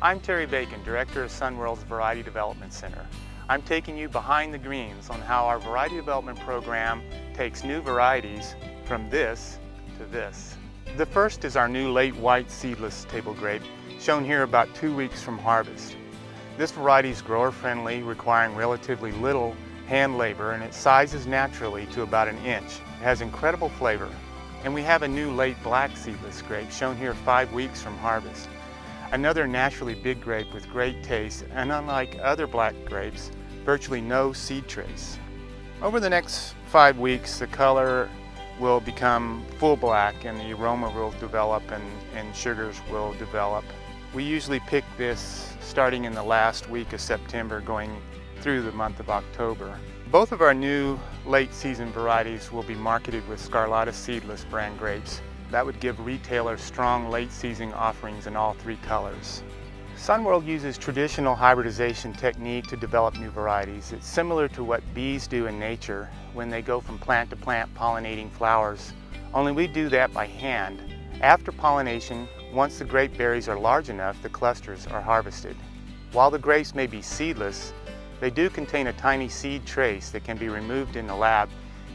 I'm Terry Bacon, Director of Sunworld's Variety Development Center. I'm taking you behind the greens on how our variety development program takes new varieties from this to this. The first is our new late white seedless table grape, shown here about 2 weeks from harvest. This variety is grower friendly, requiring relatively little hand labor, and it sizes naturally to about 1 inch. It has incredible flavor. And we have a new late black seedless grape, shown here 5 weeks from harvest. Another naturally big grape with great taste, and unlike other black grapes, virtually no seed trace. Over the next 5 weeks, the color will become full black and the aroma will develop and sugars will develop. We usually pick this starting in the last week of September, going through the month of October. Both of our new late season varieties will be marketed with Scarlotta Seedless brand grapes. That would give retailers strong late season offerings in all 3 colors. Sunworld uses traditional hybridization technique to develop new varieties. It's similar to what bees do in nature when they go from plant to plant pollinating flowers, only we do that by hand. After pollination, once the grape berries are large enough, the clusters are harvested. While the grapes may be seedless, they do contain a tiny seed trace that can be removed in the lab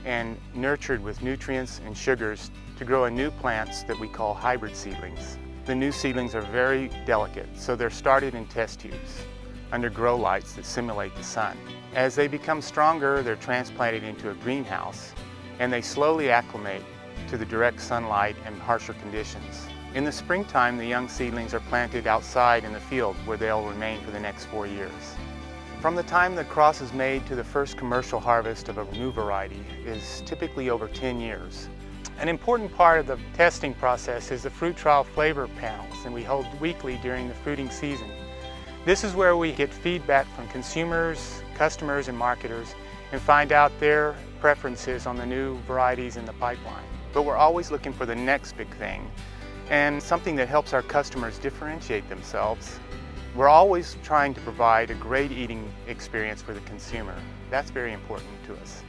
and nurtured with nutrients and sugars to grow a new plants that we call hybrid seedlings. The new seedlings are very delicate, so they're started in test tubes under grow lights that simulate the sun. As they become stronger, they're transplanted into a greenhouse and they slowly acclimate to the direct sunlight and harsher conditions. In the springtime, the young seedlings are planted outside in the field where they'll remain for the next 4 years. From the time the cross is made to the first commercial harvest of a new variety is typically over 10 years. An important part of the testing process is the fruit trial flavor panels, and we hold weekly during the fruiting season. This is where we get feedback from consumers, customers, and marketers and find out their preferences on the new varieties in the pipeline. But we're always looking for the next big thing and something that helps our customers differentiate themselves. We're always trying to provide a great eating experience for the consumer. That's very important to us.